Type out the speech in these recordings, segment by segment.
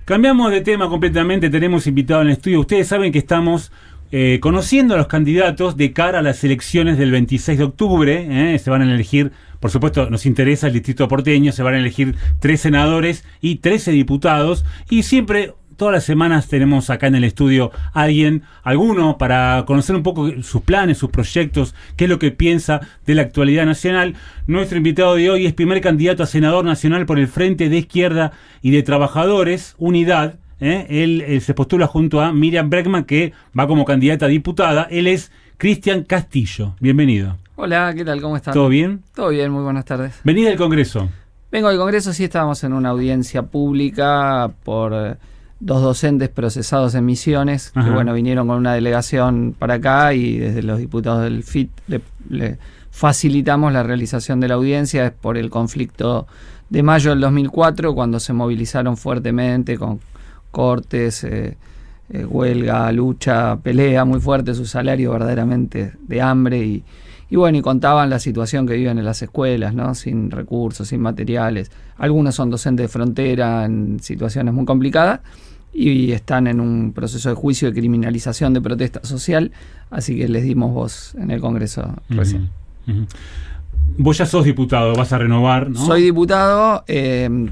Cambiamos de tema completamente, tenemos invitado en el estudio. Ustedes saben que estamos conociendo a los candidatos de cara a las elecciones del 26 de octubre. Se van a elegir, por supuesto, nos interesa el distrito porteño, se van a elegir 3 senadores y 13 diputados. Y siempre, todas las semanas tenemos acá en el estudio alguno para conocer un poco sus planes, sus proyectos, qué es lo que piensa de la actualidad nacional. Nuestro invitado de hoy es primer candidato a senador nacional por el Frente de Izquierda y de Trabajadores, Unidad. Él se postula junto a Miriam Bregman, que va como candidata a diputada. Él es Cristian Castillo. Bienvenido. Hola, ¿qué tal? ¿Cómo están? ¿Todo bien? Todo bien, muy buenas tardes. ¿Venís del Congreso? Vengo del Congreso, sí, estábamos en una audiencia pública por 2 docentes procesados en Misiones, que bueno, vinieron con una delegación para acá y desde los diputados del FIT le facilitamos la realización de la audiencia. Es por el conflicto de mayo del 2004, cuando se movilizaron fuertemente con cortes, huelga, lucha, pelea muy fuerte, su salario verdaderamente de hambre y bueno, y contaban la situación que viven en las escuelas, ¿no? Sin recursos, sin materiales. Algunos son docentes de frontera en situaciones muy complicadas y están en un proceso de juicio de criminalización de protesta social, así que les dimos voz en el Congreso recién. Vos ya sos diputado, vas a renovar, ¿no? Soy diputado,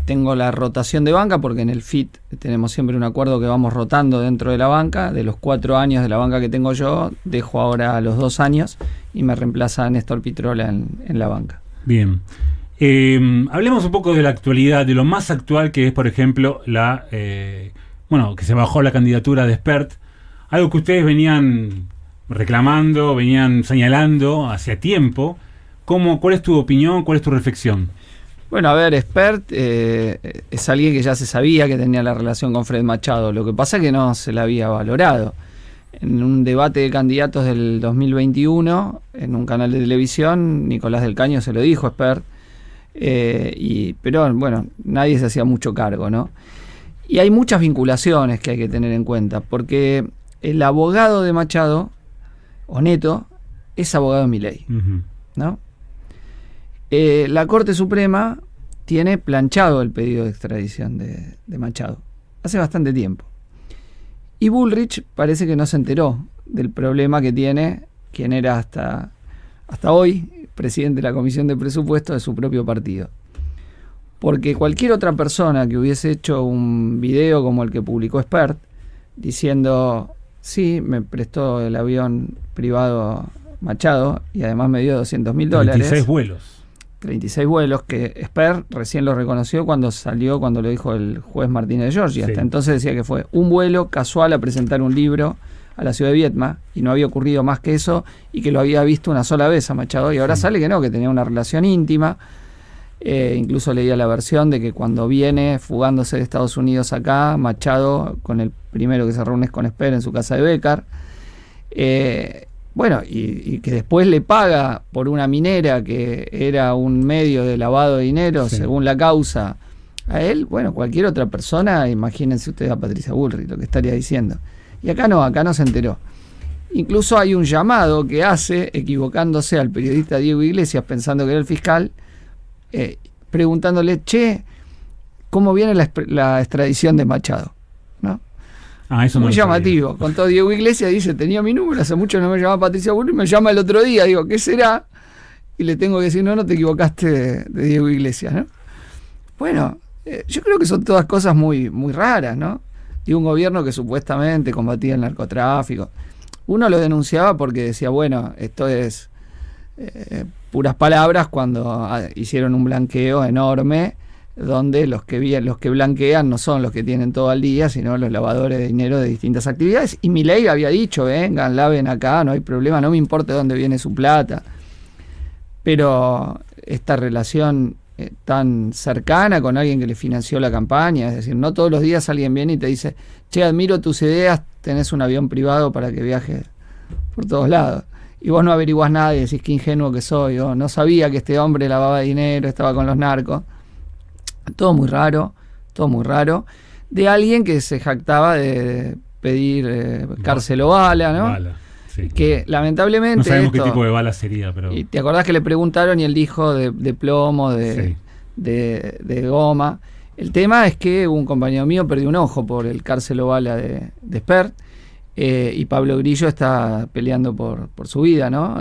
tengo la rotación de banca porque en el FIT tenemos siempre un acuerdo que vamos rotando dentro de la banca. De los 4 años de la banca que tengo yo, dejo ahora los 2 años y me reemplaza Néstor Pitrola en la banca. Bien. Hablemos un poco de la actualidad, de lo más actual que es, por ejemplo, que se bajó la candidatura de Espert, algo que ustedes venían reclamando, venían señalando hace tiempo. ¿Cuál es tu opinión? ¿Cuál es tu reflexión? Bueno, a ver, Espert es alguien que ya se sabía que tenía la relación con Fred Machado. Lo que pasa es que no se la había valorado. En un debate de candidatos del 2021, en un canal de televisión, Nicolás del Caño se lo dijo a Espert, pero bueno, nadie se hacía mucho cargo, ¿no? Y hay muchas vinculaciones que hay que tener en cuenta, porque el abogado de Machado, Oneto, es abogado de Milei, ¿no? La Corte Suprema tiene planchado el pedido de extradición de Machado hace bastante tiempo. Y Bullrich parece que no se enteró del problema que tiene quien era hasta hoy presidente de la Comisión de Presupuestos de su propio partido. Porque cualquier otra persona que hubiese hecho un video como el que publicó Espert, diciendo, sí, me prestó el avión privado Machado y además me dio $200.000. 36 vuelos, que Espert recién lo reconoció cuando lo dijo el juez Martínez de Giorgi. Hasta entonces decía que fue un vuelo casual a presentar un libro a la ciudad de Viedma y no había ocurrido más que eso y que lo había visto una sola vez a Machado y ahora sale que no, que tenía una relación íntima. Incluso leía la versión de que cuando viene fugándose de Estados Unidos acá, Machado, con el primero que se reúne con Espert en su casa de Bécar, bueno, y que después le paga por una minera que era un medio de lavado de dinero, según la causa, a él, bueno, cualquier otra persona, imagínense ustedes a Patricia Bullrich, lo que estaría diciendo. Y acá no se enteró. Incluso hay un llamado que hace, equivocándose al periodista Diego Iglesias, pensando que era el fiscal, preguntándole, ¿cómo viene la extradición de Machado? ¿No? Eso muy no llamativo. Contó Diego Iglesias, dice, tenía mi número, hace mucho no me llamaba Patricia Bullrich, me llama el otro día, digo, ¿qué será? Y le tengo que decir, no te equivocaste de Diego Iglesias, ¿no? Bueno, yo creo que son todas cosas muy, muy raras, ¿no? Y un gobierno que supuestamente combatía el narcotráfico. Uno lo denunciaba porque decía, bueno, esto es puras palabras, cuando hicieron un blanqueo enorme donde los que blanquean no son los que tienen todo al día, sino los lavadores de dinero de distintas actividades. Y Milei había dicho, vengan, laven acá, no hay problema, no me importa dónde viene su plata. Pero esta relación tan cercana con alguien que le financió la campaña, es decir, no todos los días alguien viene y te dice, admiro tus ideas, tenés un avión privado para que viajes por todos lados. Y vos no averiguás nada y decís, qué ingenuo que soy, o no sabía que este hombre lavaba dinero, estaba con los narcos. Todo muy raro, de alguien que se jactaba de pedir cárcel o bala, ¿no? Bala, sí. Que lamentablemente... No sabemos qué tipo de bala sería, pero... Y te acordás que le preguntaron y él dijo de plomo, de goma. El tema es que un compañero mío perdió un ojo por el cárcel bala de Spert, y Pablo Grillo está peleando por su vida, ¿no?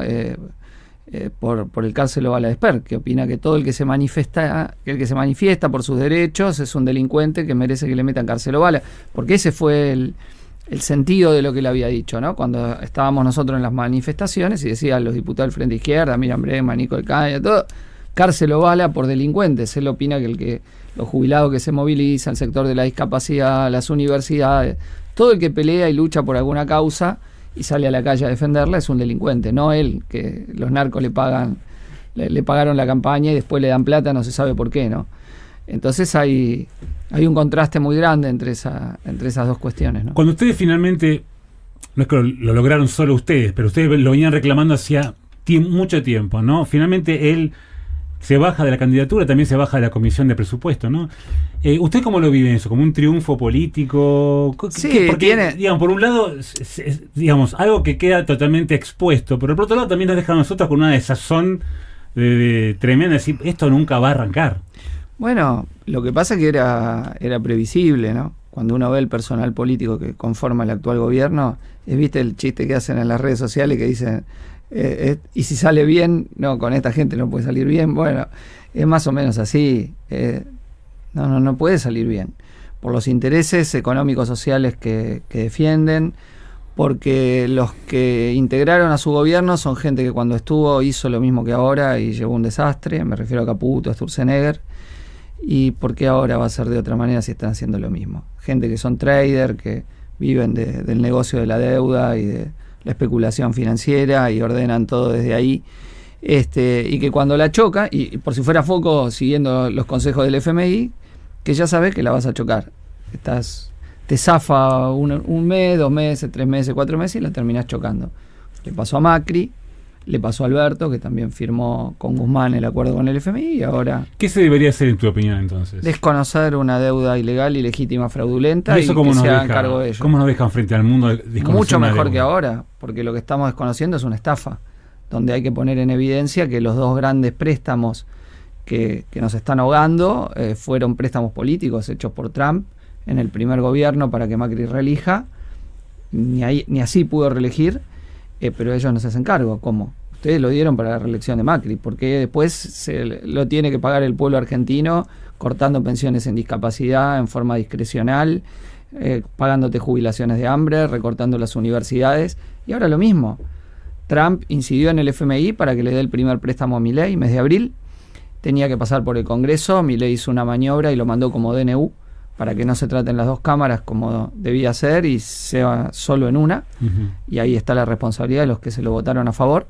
Por el cárcel bala de Spert, que opina que todo el que se manifiesta por sus derechos es un delincuente que merece que le metan cárcel bala, porque ese fue el sentido de lo que él había dicho, ¿no? Cuando estábamos nosotros en las manifestaciones y decían los diputados del Frente Izquierda, Miriam Bregman, Nico del Caña, todo, cárcel bala por delincuentes. Él opina que los jubilados que se movilizan, el sector de la discapacidad, las universidades, todo el que pelea y lucha por alguna causa y sale a la calle a defenderla es un delincuente, no él, que los narcos le pagaron la campaña y después le dan plata, no se sabe por qué, ¿no? Entonces hay un contraste muy grande entre esas dos cuestiones, ¿no? Cuando ustedes finalmente, no es que lo lograron solo ustedes, pero ustedes lo venían reclamando hacía mucho tiempo, ¿no? Finalmente él se baja de la candidatura, también se baja de la comisión de presupuesto, ¿no? ¿Usted cómo lo vive eso? ¿Como un triunfo político? Sí, porque, digamos, por un lado, digamos, algo que queda totalmente expuesto, pero por otro lado también nos deja a nosotros con una desazón de tremenda, decir, esto nunca va a arrancar. Bueno, lo que pasa es que era previsible, ¿no? Cuando uno ve el personal político que conforma el actual gobierno, ¿viste el chiste que hacen en las redes sociales que dicen, y si sale bien? No, con esta gente no puede salir bien. Bueno, es más o menos así. No puede salir bien. Por los intereses económicos sociales que defienden, porque los que integraron a su gobierno son gente que cuando estuvo hizo lo mismo que ahora y llevó un desastre. Me refiero a Caputo, a Sturzenegger. ¿Y por qué ahora va a ser de otra manera si están haciendo lo mismo? Gente que son trader, que viven del negocio de la deuda y de la especulación financiera y ordenan todo desde ahí, y que cuando la choca, y por si fuera foco, siguiendo los consejos del FMI, que ya sabes que la vas a chocar. Te zafa un mes, 2 meses, 3 meses, 4 meses y la terminás chocando. Le pasó a Macri, le pasó a Alberto, que también firmó con Guzmán el acuerdo con el FMI, y ahora... ¿Qué se debería hacer en tu opinión entonces? Desconocer una deuda ilegal, ilegítima, fraudulenta, y que se hagan cargo de ello. ¿Cómo nos dejan frente al mundo? Mucho mejor que ahora, porque lo que estamos desconociendo es una estafa, donde hay que poner en evidencia que los 2 grandes préstamos que nos están ahogando fueron préstamos políticos hechos por Trump en el primer gobierno para que Macri reelija. Ni así pudo reelegir. Pero ellos no se hacen cargo. ¿Cómo? Ustedes lo dieron para la reelección de Macri, porque después se lo tiene que pagar el pueblo argentino cortando pensiones en discapacidad en forma discrecional, pagándote jubilaciones de hambre, recortando las universidades, y ahora lo mismo. Trump incidió en el FMI para que le dé el primer préstamo a Milei, mes de abril, tenía que pasar por el Congreso, Milei hizo una maniobra y lo mandó como DNU, para que no se traten las 2 cámaras como debía ser y sea solo en una, y ahí está la responsabilidad de los que se lo votaron a favor.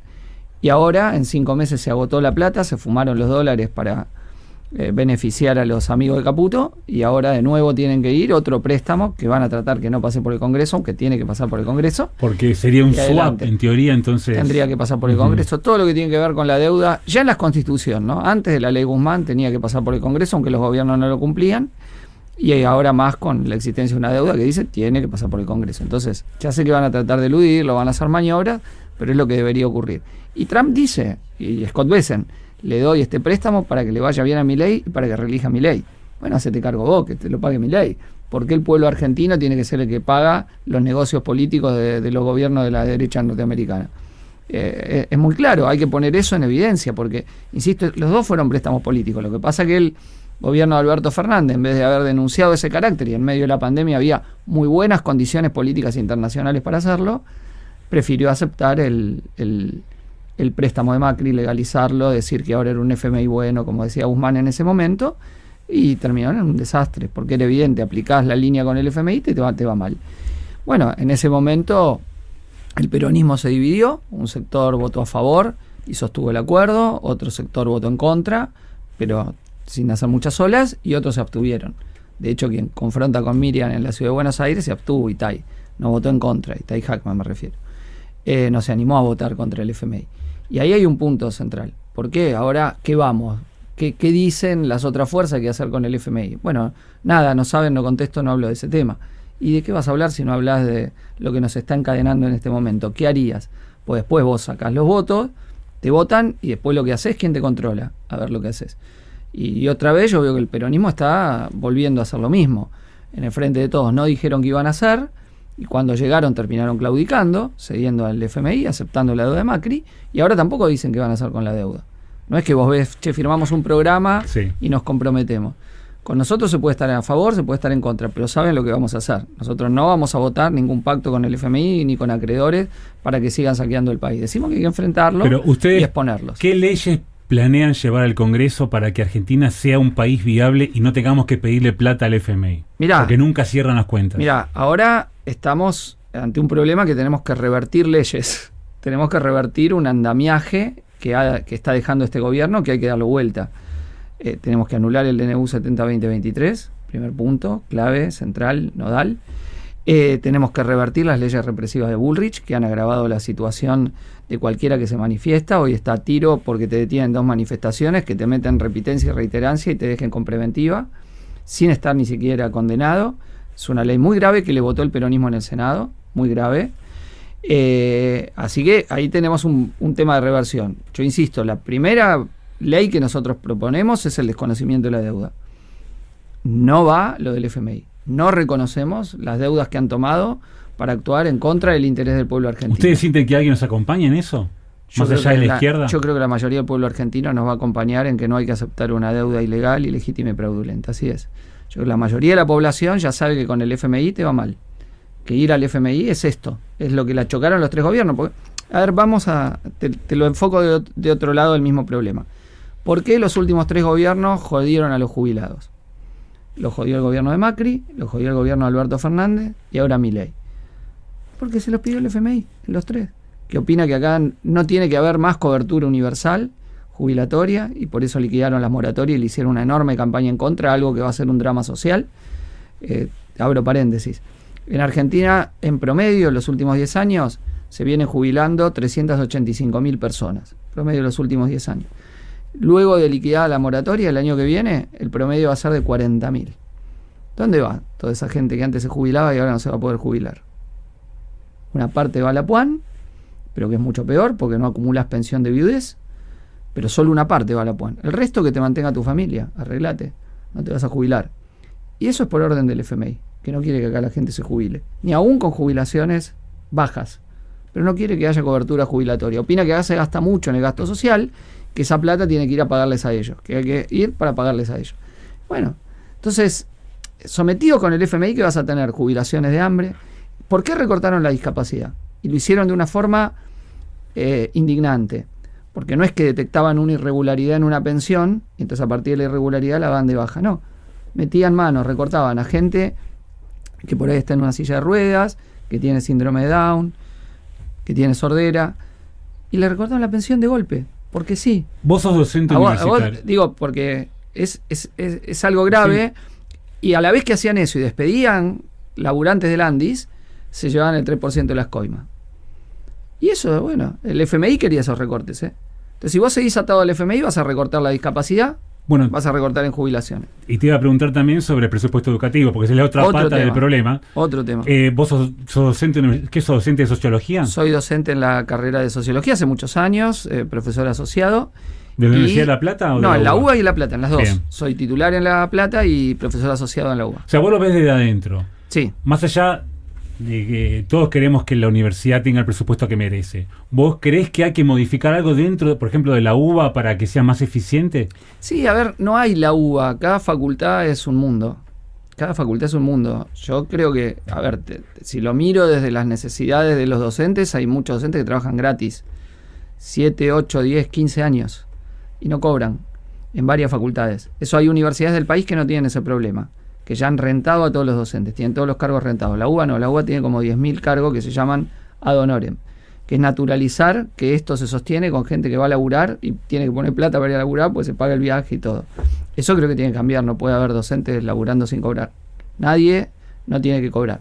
Y ahora, en 5 meses se agotó la plata, se fumaron los dólares para beneficiar a los amigos de Caputo, y ahora de nuevo tienen que ir otro préstamo que van a tratar que no pase por el Congreso, aunque tiene que pasar por el Congreso. Porque sería un swap, en teoría, entonces... Tendría que pasar por el Congreso. Todo lo que tiene que ver con la deuda, ya en la Constitución, ¿no? Antes de la ley Guzmán tenía que pasar por el Congreso, aunque los gobiernos no lo cumplían. Y ahora más con la existencia de una deuda que dice tiene que pasar por el Congreso. Entonces, ya sé que van a tratar de eludirlo, van a hacer maniobras, pero es lo que debería ocurrir. Y Trump dice, y Scott Bessent, le doy este préstamo para que le vaya bien a Milei y para que reelija a Milei. Bueno, hacete cargo vos, que te lo pague Milei. ¿Por qué el pueblo argentino tiene que ser el que paga los negocios políticos de los gobiernos de la derecha norteamericana? Es muy claro, hay que poner eso en evidencia, porque, insisto, los 2 fueron préstamos políticos. Lo que pasa es que el gobierno de Alberto Fernández, en vez de haber denunciado ese carácter, y en medio de la pandemia había muy buenas condiciones políticas internacionales para hacerlo, prefirió aceptar el préstamo de Macri, legalizarlo, decir que ahora era un FMI bueno, como decía Guzmán en ese momento, y terminaron en un desastre, porque era evidente, aplicás la línea con el FMI y te va mal. Bueno, en ese momento el peronismo se dividió, un sector votó a favor y sostuvo el acuerdo, otro sector votó en contra, pero sin hacer muchas olas, y otros se abstuvieron. De hecho, quien confronta con Miriam en la ciudad de Buenos Aires se abstuvo, Itay, no votó en contra, Itay Hackman me refiero. No se animó a votar contra el FMI. Y ahí hay un punto central. ¿Por qué? Ahora, ¿qué vamos? ¿Qué dicen las otras fuerzas que hacer con el FMI? Bueno, nada, no saben, no contesto, no hablo de ese tema. ¿Y de qué vas a hablar si no hablas de lo que nos está encadenando en este momento? ¿Qué harías? Pues después vos sacás los votos, te votan y después lo que haces, ¿quién te controla? A ver lo que haces. Y otra vez yo veo que el peronismo está volviendo a hacer lo mismo. En el frente de todos no dijeron que iban a hacer, y cuando llegaron terminaron claudicando, cediendo al FMI, aceptando la deuda de Macri, y ahora tampoco dicen qué van a hacer con la deuda. No es que vos ves, firmamos un programa y nos comprometemos. Con nosotros se puede estar a favor, se puede estar en contra, pero saben lo que vamos a hacer. Nosotros no vamos a votar ningún pacto con el FMI ni con acreedores para que sigan saqueando el país. Decimos que hay que enfrentarlo y exponerlos. ¿Qué leyes planean llevar al Congreso para que Argentina sea un país viable y no tengamos que pedirle plata al FMI? Porque nunca cierran las cuentas. Mira, ahora estamos ante un problema que tenemos que revertir leyes. Tenemos que revertir un andamiaje que está dejando este gobierno, que hay que darlo vuelta. Tenemos que anular el DNU 70-2023, primer punto, clave, central, nodal. Tenemos que revertir las leyes represivas de Bullrich, que han agravado la situación de cualquiera que se manifiesta. Hoy está a tiro porque te detienen 2 manifestaciones, que te meten repitencia y reiterancia y te dejen con preventiva, sin estar ni siquiera condenado. Es una ley muy grave que le votó el peronismo en el Senado, muy grave. Así que ahí tenemos un tema de reversión. Yo insisto, la primera ley que nosotros proponemos es el desconocimiento de la deuda. No va lo del FMI. No reconocemos las deudas que han tomado para actuar en contra del interés del pueblo argentino. ¿Ustedes sienten que alguien nos acompaña en eso? ¿Más allá de la izquierda? Yo creo que la mayoría del pueblo argentino nos va a acompañar en que no hay que aceptar una deuda ilegal, ilegítima y fraudulenta. Así es. Yo creo que la mayoría de la población ya sabe que con el FMI te va mal. Que ir al FMI es esto. Es lo que la chocaron los 3 gobiernos. Porque, a ver, te lo enfoco de otro lado del mismo problema. ¿Por qué los últimos 3 gobiernos jodieron a los jubilados? Lo jodió el gobierno de Macri, lo jodió el gobierno de Alberto Fernández y ahora Milei. Porque se los pidió el FMI, los 3. Que opina que acá no tiene que haber más cobertura universal, jubilatoria, y por eso liquidaron las moratorias y le hicieron una enorme campaña en contra, algo que va a ser un drama social. Abro paréntesis. En Argentina, en promedio, en los últimos 10 años, se vienen jubilando 385.000 personas. Promedio de los últimos 10 años. Luego de liquidada la moratoria, el año que viene, el promedio va a ser de 40.000. ¿Dónde va toda esa gente que antes se jubilaba y ahora no se va a poder jubilar? Una parte va a la PUAN, pero que es mucho peor porque no acumulas pensión de viudez, pero solo una parte va a la PUAN. El resto que te mantenga tu familia, arreglate, no te vas a jubilar. Y eso es por orden del FMI, que no quiere que acá la gente se jubile, ni aún con jubilaciones bajas, pero no quiere que haya cobertura jubilatoria. Opina que acá se gasta mucho en el gasto social, que esa plata tiene que ir a pagarles a ellos, que hay que ir para pagarles a ellos. Bueno, entonces, sometido con el FMI, que vas a tener jubilaciones de hambre. ¿Por qué recortaron la discapacidad? Y lo hicieron de una forma indignante, porque no es que detectaban una irregularidad en una pensión, y entonces a partir de la irregularidad la daban de baja, no. Metían manos, recortaban a gente que por ahí está en una silla de ruedas, que tiene síndrome de Down, que tiene sordera, y le recortaron la pensión de golpe. Porque sí. Vos sos docente universitario. Digo, porque es algo grave, y a la vez que hacían eso y despedían laburantes del Andis, se llevaban el 3% de las coimas. Y eso, bueno, el FMI quería esos recortes, ¿eh? Entonces, si vos seguís atado al FMI, vas a recortar la discapacidad, vas a recortar en jubilaciones. Y te iba a preguntar también sobre el presupuesto educativo, porque esa es la otra pata del problema. Otro tema. ¿Vos sos docente, qué sos docente de sociología? Soy docente en la carrera de sociología hace muchos años, profesor asociado. ¿De la Universidad de La Plata? No, en la UBA y en La Plata, en las dos. Bien. Soy titular en La Plata y profesor asociado en la UBA. O sea, vos lo ves desde adentro. Sí. Más allá de que todos queremos que la universidad tenga el presupuesto que merece, ¿vos creés que hay que modificar algo dentro, por ejemplo, de la UBA para que sea más eficiente? Sí, a ver, no hay la UBA. Cada facultad es un mundo. Cada facultad es un mundo. Yo creo que, a ver, si lo miro desde las necesidades de los docentes, hay muchos docentes que trabajan gratis. 7, 8, 10, 15 años. Y no cobran en varias facultades. Eso hay universidades del país que no tienen ese problema, que ya han rentado a todos los docentes, tienen todos los cargos rentados. La UBA no, la UBA tiene como 10.000 cargos que se llaman ad honorem, que es naturalizar que esto se sostiene con gente que va a laburar y tiene que poner plata para ir a laburar, pues se paga el viaje y todo. Eso creo que tiene que cambiar, no puede haber docentes laburando sin cobrar. Nadie no tiene que cobrar.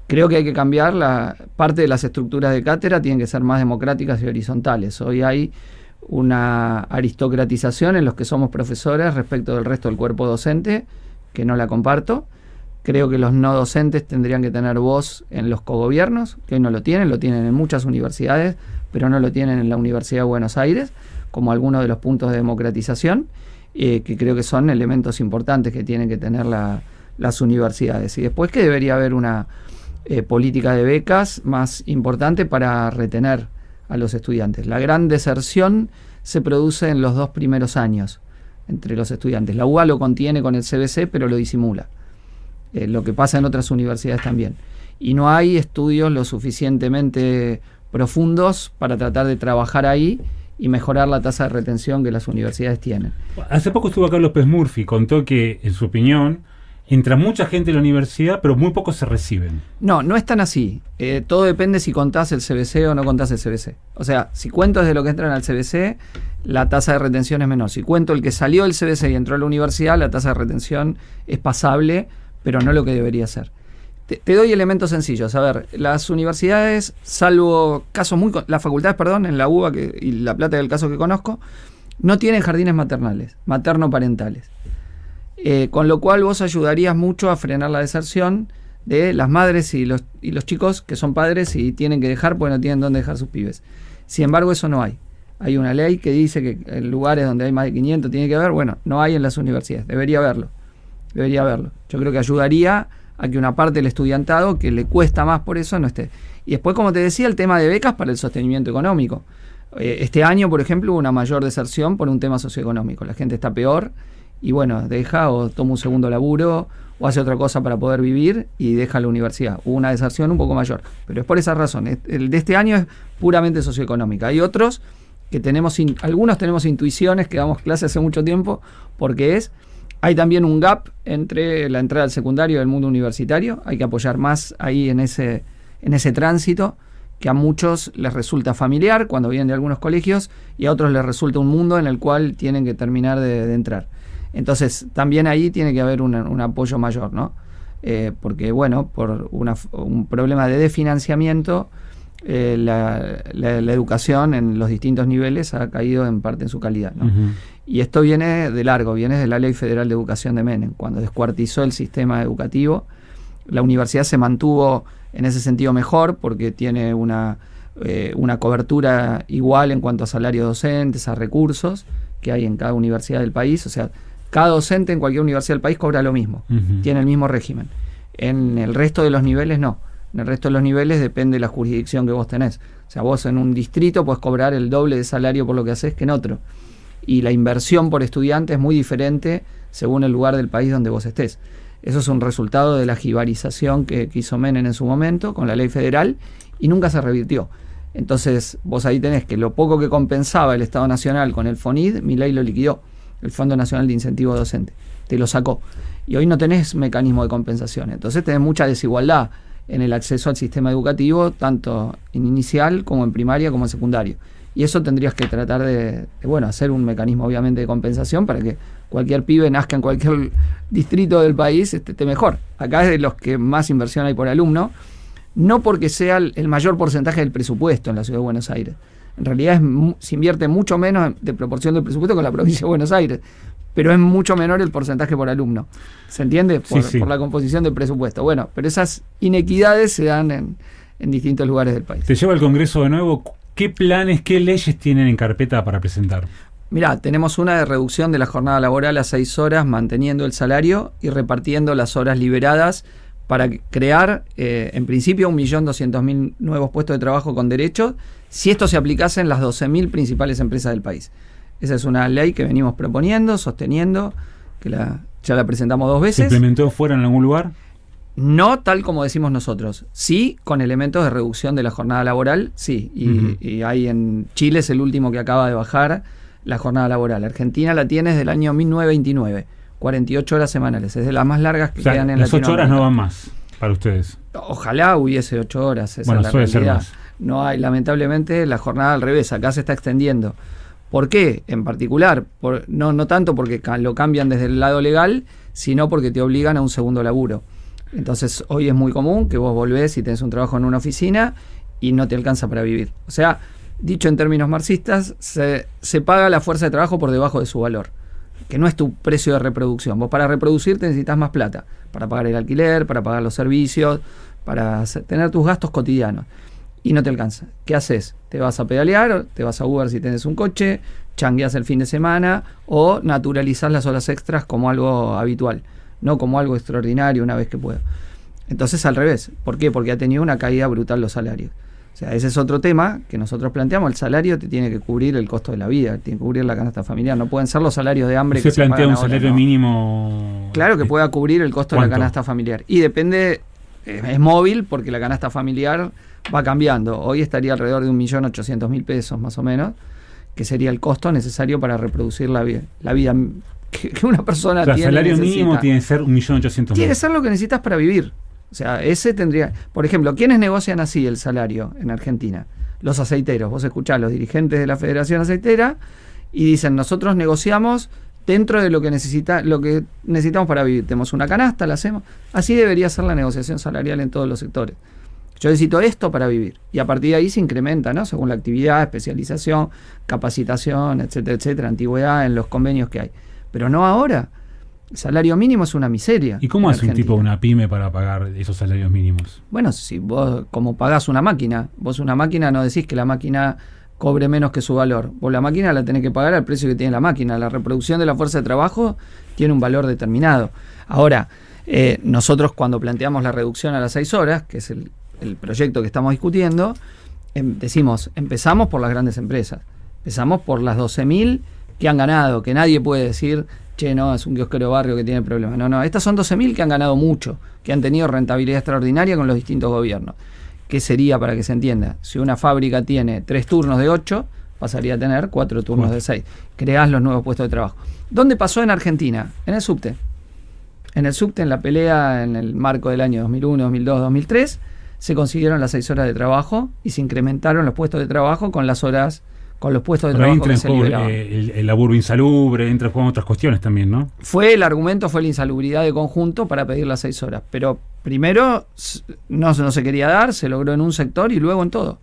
Creo que hay que cambiar parte de las estructuras de cátedra, tienen que ser más democráticas y horizontales. Hoy hay una aristocratización en los que somos profesores respecto del resto del cuerpo docente, que no la comparto. Creo que los no docentes tendrían que tener voz en los cogobiernos, que hoy no lo tienen en muchas universidades, pero no lo tienen en la Universidad de Buenos Aires, como algunos de los puntos de democratización. que creo que son elementos importantes que tienen que tener las universidades. Y después que debería haber una política de becas más importante para retener a los estudiantes. La gran deserción se produce en los 2 primeros años entre los estudiantes. La UBA lo contiene con el CBC, pero lo disimula. Lo que pasa en otras universidades también. Y no hay estudios lo suficientemente profundos para tratar de trabajar ahí y mejorar la tasa de retención que las universidades tienen. Hace poco estuvo acá López Murphy, contó que, en su opinión, entra mucha gente en la universidad, pero muy pocos se reciben. No es tan así. Todo depende si contás el CBC o no contás el CBC. O sea, si cuento desde lo que entran al CBC, la tasa de retención es menor. Si cuento el que salió del CBC y entró a la universidad, la tasa de retención es pasable, pero no lo que debería ser. Te doy elementos sencillos. A ver, las universidades, salvo casos las facultades, en la UBA y La Plata, es el caso que conozco, no tienen jardines maternales, materno-parentales. Con lo cual vos ayudarías mucho a frenar la deserción de las madres y los chicos que son padres y tienen que dejar porque no tienen dónde dejar sus pibes. Sin embargo, eso no hay. Hay una ley que dice que en lugares donde hay más de 500 tiene que haber. Bueno, no hay en las universidades. Debería haberlo. Yo creo que ayudaría a que una parte del estudiantado que le cuesta más por eso no esté. Y después, como te decía, el tema de becas para el sostenimiento económico. Este año, por ejemplo, hubo una mayor deserción por un tema socioeconómico. La gente está peor y bueno, deja o toma un segundo laburo o hace otra cosa para poder vivir y deja la universidad. Hubo una deserción un poco mayor, pero es por esa razón. El de este año es puramente socioeconómica. Hay otros que algunos tenemos intuiciones, que damos clases hace mucho tiempo, porque hay también un gap entre la entrada al secundario y el mundo universitario. Hay que apoyar más ahí en ese tránsito, que a muchos les resulta familiar cuando vienen de algunos colegios y a otros les resulta un mundo en el cual tienen que terminar de entrar. Entonces, también ahí tiene que haber un apoyo mayor, ¿no? Porque, bueno, por un problema de desfinanciamiento, la educación en los distintos niveles ha caído en parte en su calidad, ¿no? Uh-huh. Y esto viene de largo, viene de la Ley Federal de Educación de Menem. Cuando descuartizó el sistema educativo, la universidad se mantuvo en ese sentido mejor porque tiene una cobertura igual en cuanto a salario de docentes, a recursos que hay en cada universidad del país. O sea, cada docente en cualquier universidad del país cobra lo mismo, uh-huh. Tiene el mismo régimen. En el resto de los niveles no. En el resto de los niveles depende de la jurisdicción que vos tenés. O sea, vos en un distrito podés cobrar el doble de salario por lo que haces que en otro. Y la inversión por estudiante es muy diferente según el lugar del país donde vos estés. Eso es un resultado de la jibarización que hizo Menem en su momento con la ley federal y nunca se revirtió. Entonces vos ahí tenés que lo poco que compensaba el Estado Nacional con el FONID, Milei lo liquidó, el Fondo Nacional de Incentivo Docente, te lo sacó. Y hoy no tenés mecanismo de compensación. Entonces tenés mucha desigualdad en el acceso al sistema educativo, tanto en inicial como en primaria como en secundario. Y eso tendrías que tratar de hacer un mecanismo obviamente de compensación para que cualquier pibe nazca en cualquier distrito del país esté mejor. Acá es de los que más inversión hay por alumno, no porque sea el mayor porcentaje del presupuesto en la ciudad de Buenos Aires. En realidad se invierte mucho menos de proporción del presupuesto con la provincia de Buenos Aires, pero es mucho menor el porcentaje por alumno. ¿Se entiende? Por la composición del presupuesto. Bueno, pero esas inequidades se dan en distintos lugares del país. Te llevo al Congreso de nuevo. ¿Qué planes, qué leyes tienen en carpeta para presentar? Mirá, tenemos una de reducción de la jornada laboral a 6 horas, manteniendo el salario y repartiendo las horas liberadas para crear, en principio, 1.200.000 nuevos puestos de trabajo con derechos, si esto se aplicase en las 12.000 principales empresas del país. Esa es una ley que venimos proponiendo, sosteniendo, que ya la presentamos 2 veces. ¿Se implementó fuera en algún lugar? No tal como decimos nosotros, sí con elementos de reducción de la jornada laboral, sí, y hay en Chile es el último que acaba de bajar la jornada laboral. Argentina la tiene desde el año 1929, 48 horas semanales, es de las más largas que quedan en Latinoamérica. Las 8 horas no van más para ustedes. Ojalá hubiese 8 horas, esa bueno, es la suele realidad. Ser más. No hay, lamentablemente la jornada al revés, acá se está extendiendo. ¿Por qué? En particular, no tanto porque lo cambian desde el lado legal, sino porque te obligan a un segundo laburo. Entonces hoy es muy común que vos volvés y tenés un trabajo en una oficina y no te alcanza para vivir. O sea, dicho en términos marxistas, se paga la fuerza de trabajo por debajo de su valor, que no es tu precio de reproducción. Vos para reproducirte necesitas más plata, para pagar el alquiler, para pagar los servicios, para tener tus gastos cotidianos. y no te alcanza. ¿Qué haces? Te vas a pedalear, te vas a Uber si tenés un coche, changueás el fin de semana o naturalizás las horas extras como algo habitual, no como algo extraordinario una vez que puedo. Entonces al revés. ¿Por qué? Porque ha tenido una caída brutal los salarios. O sea, ese es otro tema que nosotros planteamos. El salario te tiene que cubrir el costo de la vida, tiene que cubrir la canasta familiar. No pueden ser los salarios de hambre que se plantea pagan un ahora, salario ¿no? mínimo. Claro que pueda cubrir el costo de la canasta familiar. Y depende, es móvil porque la canasta familiar va cambiando. Hoy estaría alrededor de 1.800.000 pesos más o menos, que sería el costo necesario para reproducir la vida que una persona tiene. El salario mínimo tiene que ser 1.800.000. Tiene que ser lo que necesitas para vivir. O sea, ese tendría... Por ejemplo, ¿quiénes negocian así el salario en Argentina? Los aceiteros. Vos escuchás a los dirigentes de la Federación Aceitera y dicen, nosotros negociamos dentro de lo que necesitamos para vivir. Tenemos una canasta, la hacemos. Así debería ser la negociación salarial en todos los sectores. Yo necesito esto para vivir. Y a partir de ahí se incrementa, ¿no? Según la actividad, especialización, capacitación, etcétera, etcétera, antigüedad en los convenios que hay. Pero no ahora. El salario mínimo es una miseria. ¿Y cómo hace un tipo de una pyme para pagar esos salarios mínimos? Bueno, si vos, como pagás una máquina, vos una máquina no decís que la máquina cobre menos que su valor. Vos la máquina la tenés que pagar al precio que tiene la máquina. La reproducción de la fuerza de trabajo tiene un valor determinado. Ahora, nosotros cuando planteamos la reducción a las 6 horas, que es el proyecto que estamos discutiendo, decimos, empezamos por las grandes empresas. Empezamos por las 12.000 que han ganado, que nadie puede decir... Che, no, es un kiosquero de barrio que tiene problemas. No, estas son 12.000 que han ganado mucho, que han tenido rentabilidad extraordinaria con los distintos gobiernos. ¿Qué sería, para que se entienda? Si una fábrica tiene 3 turnos de 8, pasaría a tener 4 turnos de 6. Creás los nuevos puestos de trabajo. ¿Dónde pasó en Argentina? En el subte. En el subte, en la pelea, en el marco del año 2001, 2002, 2003, se consiguieron las 6 horas de trabajo y se incrementaron los puestos de trabajo con las horas... con los puestos de trabajo que se liberaban. El laburo insalubre, entra en juego otras cuestiones también, ¿no? El argumento fue la insalubridad de conjunto para pedir las 6 horas. Pero primero no se quería dar, se logró en un sector y luego en todo.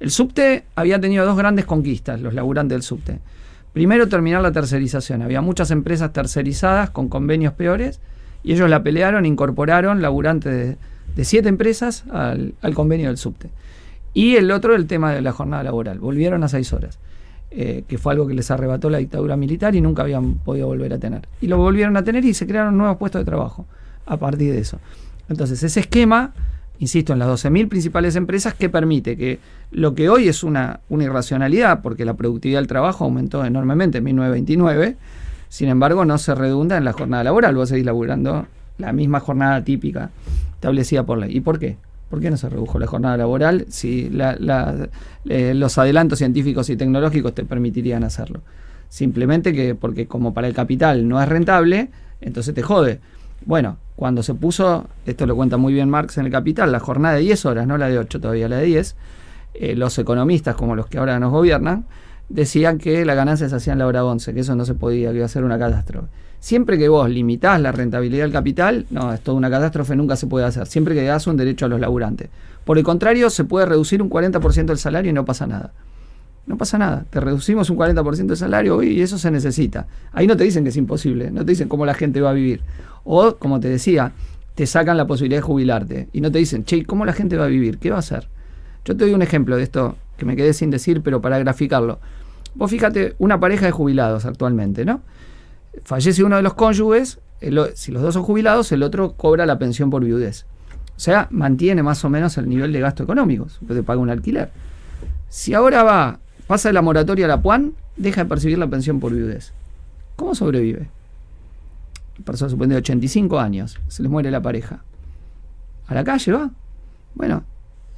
El subte había tenido 2 grandes conquistas, los laburantes del subte. Primero, terminar la tercerización. Había muchas empresas tercerizadas con convenios peores y ellos la pelearon, incorporaron laburantes de 7 empresas al convenio del subte. Y el otro, el tema de la jornada laboral. Volvieron a 6 horas, que fue algo que les arrebató la dictadura militar y nunca habían podido volver a tener. Y lo volvieron a tener y se crearon nuevos puestos de trabajo a partir de eso. Entonces, ese esquema, insisto, en las 12.000 principales empresas, que permite que lo que hoy es una irracionalidad, porque la productividad del trabajo aumentó enormemente en 1929, sin embargo, no se redunda en la jornada laboral. Vos seguís laburando la misma jornada típica establecida por ley. ¿Y por qué? ¿Por qué no se redujo la jornada laboral si los adelantos científicos y tecnológicos te permitirían hacerlo? Simplemente porque como para el capital no es rentable, entonces te jode. Bueno, cuando se puso, esto lo cuenta muy bien Marx en El Capital, la jornada de 10 horas, no la de 8 todavía, la de 10, los economistas, como los que ahora nos gobiernan, decían que la ganancia se hacía en la hora 11, que eso no se podía, que iba a ser una catástrofe. Siempre que vos limitás la rentabilidad del capital, no, es toda una catástrofe, nunca se puede hacer. Siempre que das un derecho a los laburantes. Por el contrario, se puede reducir un 40% del salario y no pasa nada. No pasa nada. Te reducimos un 40% del salario y eso se necesita. Ahí no te dicen que es imposible, no te dicen cómo la gente va a vivir. O, como te decía, te sacan la posibilidad de jubilarte y no te dicen, che, ¿cómo la gente va a vivir? ¿Qué va a hacer? Yo te doy un ejemplo de esto que me quedé sin decir, pero para graficarlo. Vos fíjate, una pareja de jubilados actualmente, ¿no? Fallece uno de los cónyuges, si los dos son jubilados, el otro cobra la pensión por viudez. O sea, mantiene más o menos el nivel de gasto económico, te paga un alquiler. Si ahora pasa de la moratoria a la PUAN, deja de percibir la pensión por viudez. ¿Cómo sobrevive? Persona supone de 85 años, se les muere la pareja. ¿A la calle va? Bueno,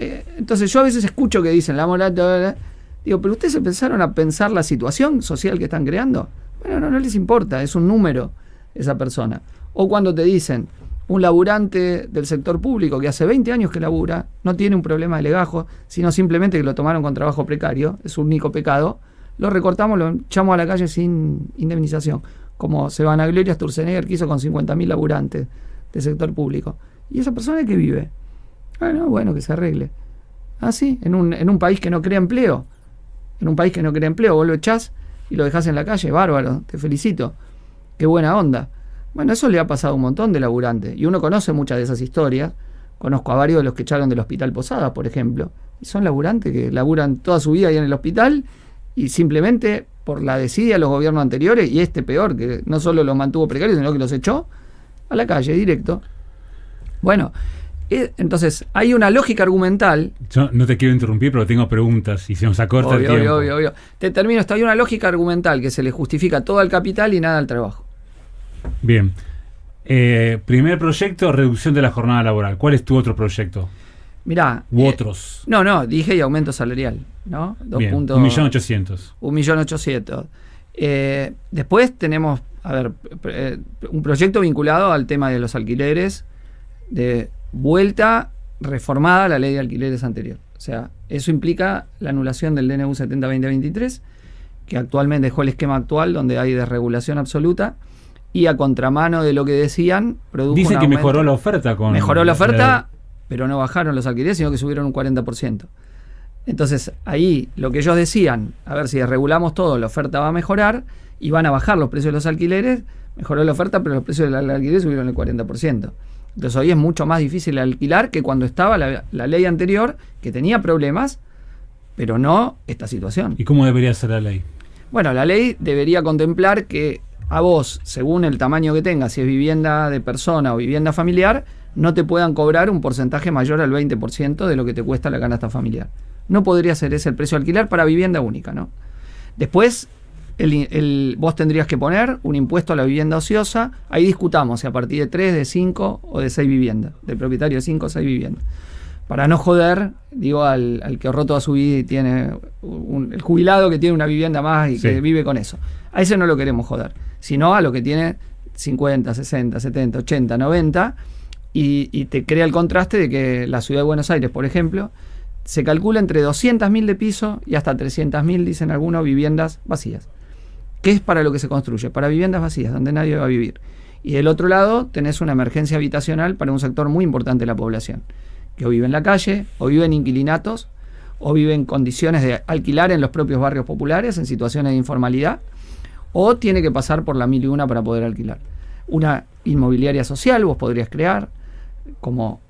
entonces yo a veces escucho que dicen la moratoria. Digo, ¿pero ustedes se pensaron a pensar la situación social que están creando? Bueno, no les importa, es un número esa persona. O cuando te dicen, un laburante del sector público que hace 20 años que labura, no tiene un problema de legajo, sino simplemente que lo tomaron con trabajo precario, es un único pecado, lo recortamos, lo echamos a la calle sin indemnización, como se van a Gloria Sturzenegger, que hizo con 50.000 laburantes del sector público. ¿Y esa persona qué vive? Bueno, que se arregle. Ah, sí, en un país que no crea empleo. En un país que no crea empleo, vos lo echás y lo dejás en la calle, bárbaro, te felicito, qué buena onda. Bueno, eso le ha pasado a un montón de laburantes, y uno conoce muchas de esas historias. Conozco a varios de los que echaron del Hospital Posadas, por ejemplo, Y son laburantes que laburan toda su vida ahí en el hospital y simplemente por la desidia de los gobiernos anteriores, y este peor, que no solo los mantuvo precarios, sino que los echó a la calle directo. Bueno, entonces hay una lógica argumental. Yo no te quiero interrumpir, pero tengo preguntas y se nos acorta el tiempo. Obvio. Te termino esto. Hay una lógica argumental que se le justifica todo al capital y nada al trabajo. Bien. Primer proyecto, reducción de la jornada laboral. ¿Cuál es tu otro proyecto? Mirá. Otros. No, dije y aumento salarial, ¿no? 1.800.000. 1.800.000. Después tenemos, un proyecto vinculado al tema de los alquileres, de vuelta reformada a la ley de alquileres anterior. O sea, eso implica la anulación del DNU 70-2023, que actualmente dejó el esquema actual donde hay desregulación absoluta, y a contramano de lo que decían, produjo Dicen un que aumento. mejoró la oferta con... Mejoró la oferta, pero no bajaron los alquileres, sino que subieron un 40%. Entonces, ahí lo que ellos decían, a ver si desregulamos todo, la oferta va a mejorar y van a bajar los precios de los alquileres. Mejoró la oferta, pero los precios del alquiler subieron el 40%. Entonces hoy es mucho más difícil alquilar que cuando estaba la ley anterior, que tenía problemas, pero no esta situación. ¿Y cómo debería ser la ley? Bueno, la ley debería contemplar que a vos, según el tamaño que tengas, si es vivienda de persona o vivienda familiar, no te puedan cobrar un porcentaje mayor al 20% de lo que te cuesta la canasta familiar. No podría ser ese el precio de alquiler para vivienda única, ¿no? Después, vos tendrías que poner un impuesto a la vivienda ociosa. Ahí discutamos si a partir de 3, de 5 o de 6 viviendas, del propietario de 5 o 6 viviendas. Para no joder, digo, al que ahorró toda su vida y tiene el jubilado que tiene una vivienda más y que vive con eso. A ese no lo queremos joder, sino a lo que tiene 50, 60, 70, 80, 90 y te crea el contraste de que la ciudad de Buenos Aires, por ejemplo, se calcula entre 200.000 de piso y hasta 300.000, dicen algunos, viviendas vacías. ¿Qué es para lo que se construye? Para viviendas vacías, donde nadie va a vivir. Y del otro lado tenés una emergencia habitacional para un sector muy importante de la población, que o vive en la calle, o vive en inquilinatos, o vive en condiciones de alquilar en los propios barrios populares, en situaciones de informalidad, o tiene que pasar por la 1001 para poder alquilar. Una inmobiliaria social vos podrías crear, como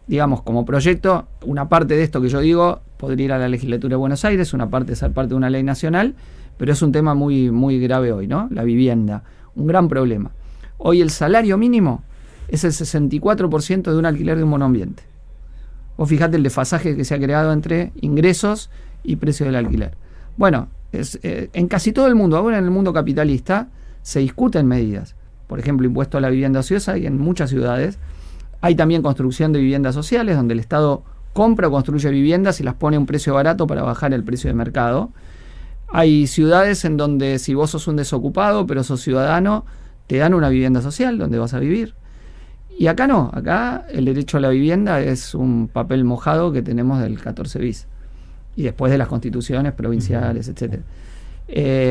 proyecto. Una parte de esto que yo digo podría ir a la legislatura de Buenos Aires, una parte ser parte de una ley nacional, pero es un tema muy, muy grave hoy, ¿no? La vivienda, un gran problema. Hoy el salario mínimo es el 64% de un alquiler de un monoambiente. Vos fijate el desfasaje que se ha creado entre ingresos y precio del alquiler. Bueno, en casi todo el mundo, ahora en el mundo capitalista, se discuten medidas. Por ejemplo, impuesto a la vivienda ociosa, y en muchas ciudades hay también construcción de viviendas sociales, donde el Estado compra o construye viviendas y las pone a un precio barato para bajar el precio de mercado. Hay ciudades en donde si vos sos un desocupado, pero sos ciudadano, te dan una vivienda social donde vas a vivir. Y acá no, acá el derecho a la vivienda es un papel mojado que tenemos del 14 bis. Y después de las constituciones provinciales, etc.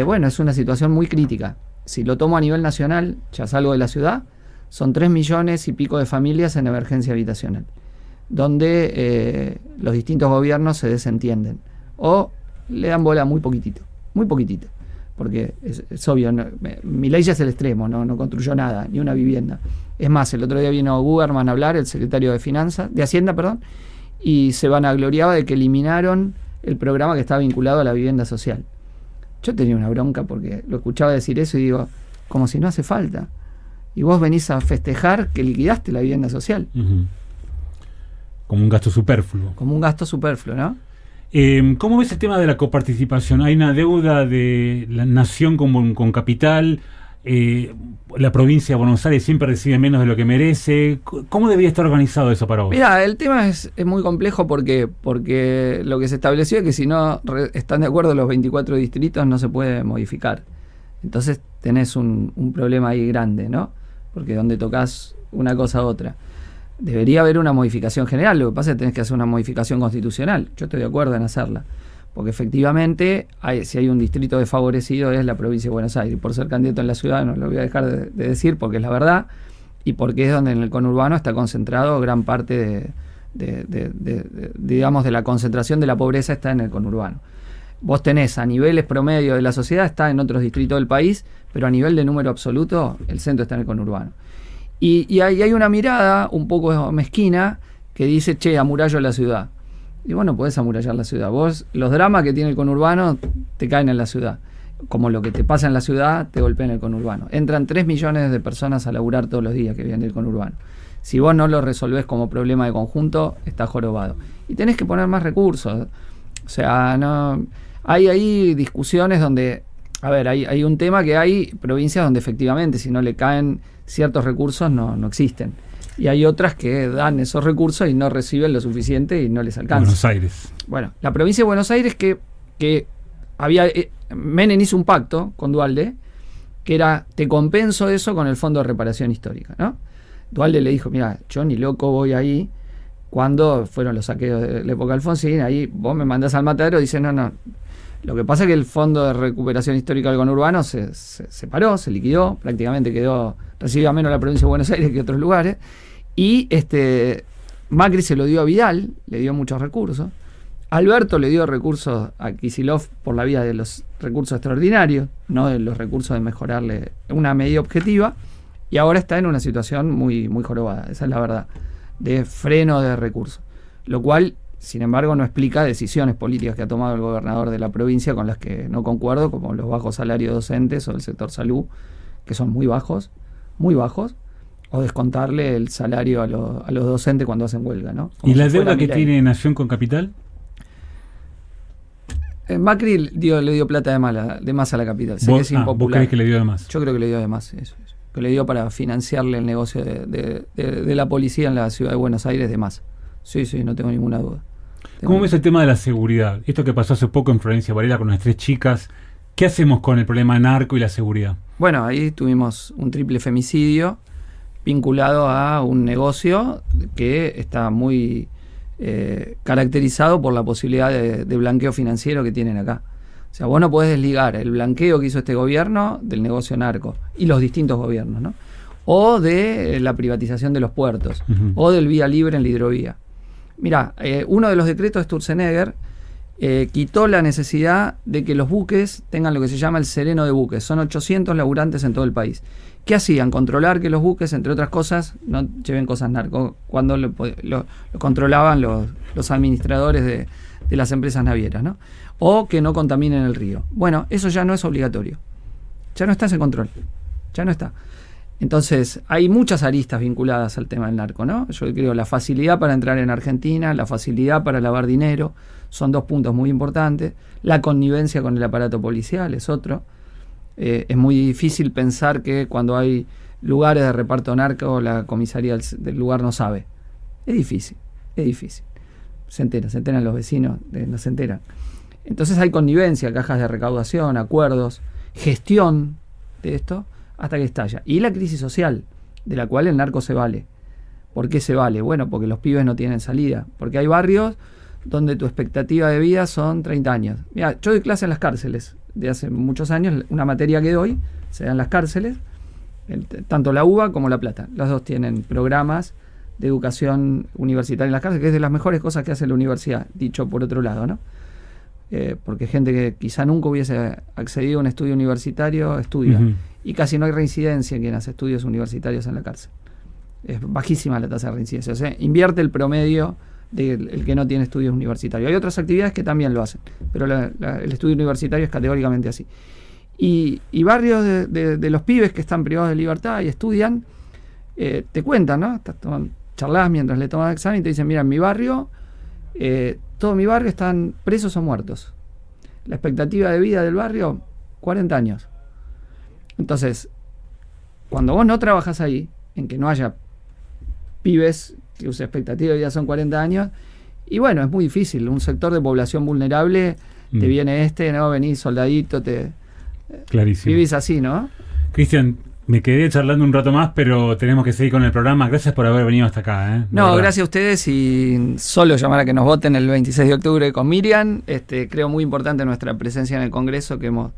Bueno, es una situación muy crítica. Si lo tomo a nivel nacional, ya salgo de la ciudad, son 3 millones y pico de familias en emergencia habitacional, donde los distintos gobiernos se desentienden o le dan bola muy poquitito, porque es obvio, Milei ya es el extremo, no construyó nada, ni una vivienda. Es más, el otro día vino Guberman a hablar, el secretario de Hacienda, y se vanagloriaba de que eliminaron el programa que estaba vinculado a la vivienda social. Yo tenía una bronca porque lo escuchaba decir eso y digo, como si no hace falta. Y vos venís a festejar que liquidaste la vivienda social. Como un gasto superfluo. Como un gasto superfluo, ¿no? ¿Cómo ves el tema de la coparticipación? Hay una deuda de la nación con capital. La provincia de Buenos Aires siempre recibe menos de lo que merece. ¿Cómo debería estar organizado eso para vos? Mira, el tema es muy complejo porque lo que se estableció es que si no están de acuerdo los 24 distritos no se puede modificar. Entonces tenés un problema ahí grande, ¿no? Porque donde tocas una cosa a otra. Debería haber una modificación general, lo que pasa es que tenés que hacer una modificación constitucional. Yo estoy de acuerdo en hacerla, porque efectivamente si hay un distrito desfavorecido es la provincia de Buenos Aires. Por ser candidato en la ciudad no lo voy a dejar de decir porque es la verdad y porque es donde en el conurbano está concentrado gran parte digamos de la concentración de la pobreza está en el conurbano. Vos tenés a niveles promedio de la sociedad, está en otros distritos del país, pero a nivel de número absoluto el centro está en el conurbano. Y ahí hay una mirada un poco mezquina que dice, amurallo la ciudad. Y vos no podés amurallar la ciudad. Vos, los dramas que tiene el conurbano te caen en la ciudad. Como lo que te pasa en la ciudad, te golpea en el conurbano. Entran 3 millones de personas a laburar todos los días que vienen del conurbano. Si vos no lo resolvés como problema de conjunto, estás jorobado. Y tenés que poner más recursos. O sea, no hay ahí discusiones donde... A ver, hay un tema que hay provincias donde efectivamente si no le caen ciertos recursos no existen. Y hay otras que dan esos recursos y no reciben lo suficiente y no les alcanza. Buenos Aires. Bueno, la provincia de Buenos Aires que había... Menem hizo un pacto con Duhalde que era, te compenso eso con el Fondo de Reparación Histórica, ¿no? Duhalde le dijo, mira, yo ni loco voy ahí. Cuando fueron los saqueos de la época de Alfonsín, ahí vos me mandás al matadero y dice, no. Lo que pasa es que el Fondo de Recuperación Histórica del Conurbano se paró, se liquidó, prácticamente recibía menos la provincia de Buenos Aires que otros lugares. Y Macri se lo dio a Vidal, le dio muchos recursos. Alberto le dio recursos a Kicillof por la vía de los recursos extraordinarios, no de los recursos de mejorarle una medida objetiva. Y ahora está en una situación muy, muy jorobada, esa es la verdad, de freno de recursos. Lo cual, sin embargo, no explica decisiones políticas que ha tomado el gobernador de la provincia con las que no concuerdo, como los bajos salarios docentes o del sector salud, que son muy bajos, o descontarle el salario a los docentes cuando hacen huelga, ¿no? Como ¿Y la deuda que tiene Nación con Capital? Macri le dio plata de más a la capital. Sé que es impopular. ¿Vos crees que le dio de más? Yo creo que le dio de más, eso. Que le dio para financiarle el negocio de la policía en la ciudad de Buenos Aires de más. Sí, no tengo ninguna duda. ¿Cómo ves el tema de la seguridad? Esto que pasó hace poco en Florencio Varela con las 3 chicas. ¿Qué hacemos con el problema narco y la seguridad? Bueno, ahí tuvimos un triple femicidio vinculado a un negocio que está muy caracterizado por la posibilidad de blanqueo financiero que tienen acá. O sea, vos no podés desligar el blanqueo que hizo este gobierno del negocio narco y los distintos gobiernos, ¿no? O de la privatización de los puertos, o del vía libre en la hidrovía. Mirá, uno de los decretos de Sturzenegger quitó la necesidad de que los buques tengan lo que se llama el sereno de buques. Son 800 laburantes en todo el país. ¿Qué hacían? Controlar que los buques, entre otras cosas, no lleven cosas narco, cuando lo controlaban los administradores de las empresas navieras, ¿no? O que no contaminen el río. Bueno, eso ya no es obligatorio. Ya no está ese control. Ya no está. Entonces, hay muchas aristas vinculadas al tema del narco, ¿no? Yo creo la facilidad para entrar en Argentina, la facilidad para lavar dinero, son 2 puntos muy importantes. La connivencia con el aparato policial es otro. Es muy difícil pensar que cuando hay lugares de reparto narco, la comisaría del lugar no sabe. Es difícil. Se enteran los vecinos, no se enteran. Entonces hay connivencia, cajas de recaudación, acuerdos, gestión de esto, hasta que estalla. Y la crisis social, de la cual el narco se vale. ¿Por qué se vale? Bueno, porque los pibes no tienen salida. Porque hay barrios donde tu expectativa de vida son 30 años. Mira, yo doy clase en las cárceles de hace muchos años. Una materia que doy se da en las cárceles, tanto la UBA como La Plata. Las dos tienen programas de educación universitaria en las cárceles, que es de las mejores cosas que hace la universidad, dicho por otro lado, ¿no? Porque gente que quizá nunca hubiese accedido a un estudio universitario estudia. Y casi no hay reincidencia en quien hace estudios universitarios en la cárcel. Es bajísima la tasa de reincidencia. O sea, invierte el promedio del que no tiene estudios universitarios. Hay otras actividades que también lo hacen, pero el estudio universitario es categóricamente así. Y barrios de los pibes que están privados de libertad y estudian, te cuentan, ¿no? Charlas mientras le toman el examen y te dicen, mira, en mi barrio, todo mi barrio están presos o muertos. La expectativa de vida del barrio, 40 años. Entonces, cuando vos no trabajas ahí, en que no haya pibes que su expectativa de vida son 40 años, y bueno, es muy difícil. Un sector de población vulnerable, te viene ¿no? Venís soldadito, Clarísimo. Vivís así, ¿no? Cristian, me quedé charlando un rato más, pero tenemos que seguir con el programa. Gracias por haber venido hasta acá. No, gracias a ustedes, y solo llamar a que nos voten el 26 de octubre con Miriam. Creo muy importante nuestra presencia en el Congreso, que hemos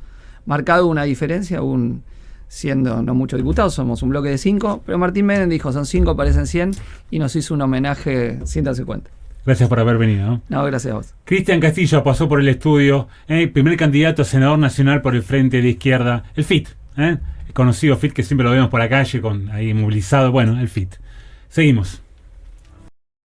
marcado una diferencia, aún siendo no muchos diputados, somos un bloque de 5, pero Martín Menem dijo, son 5, parecen 100, y nos hizo un homenaje sin darse cuenta. Gracias por haber venido. No, gracias a vos. Cristian Castillo pasó por el estudio, primer candidato a senador nacional por el Frente de Izquierda, el FIT, el conocido FIT que siempre lo vemos por la calle, ahí movilizado, bueno, el FIT. Seguimos.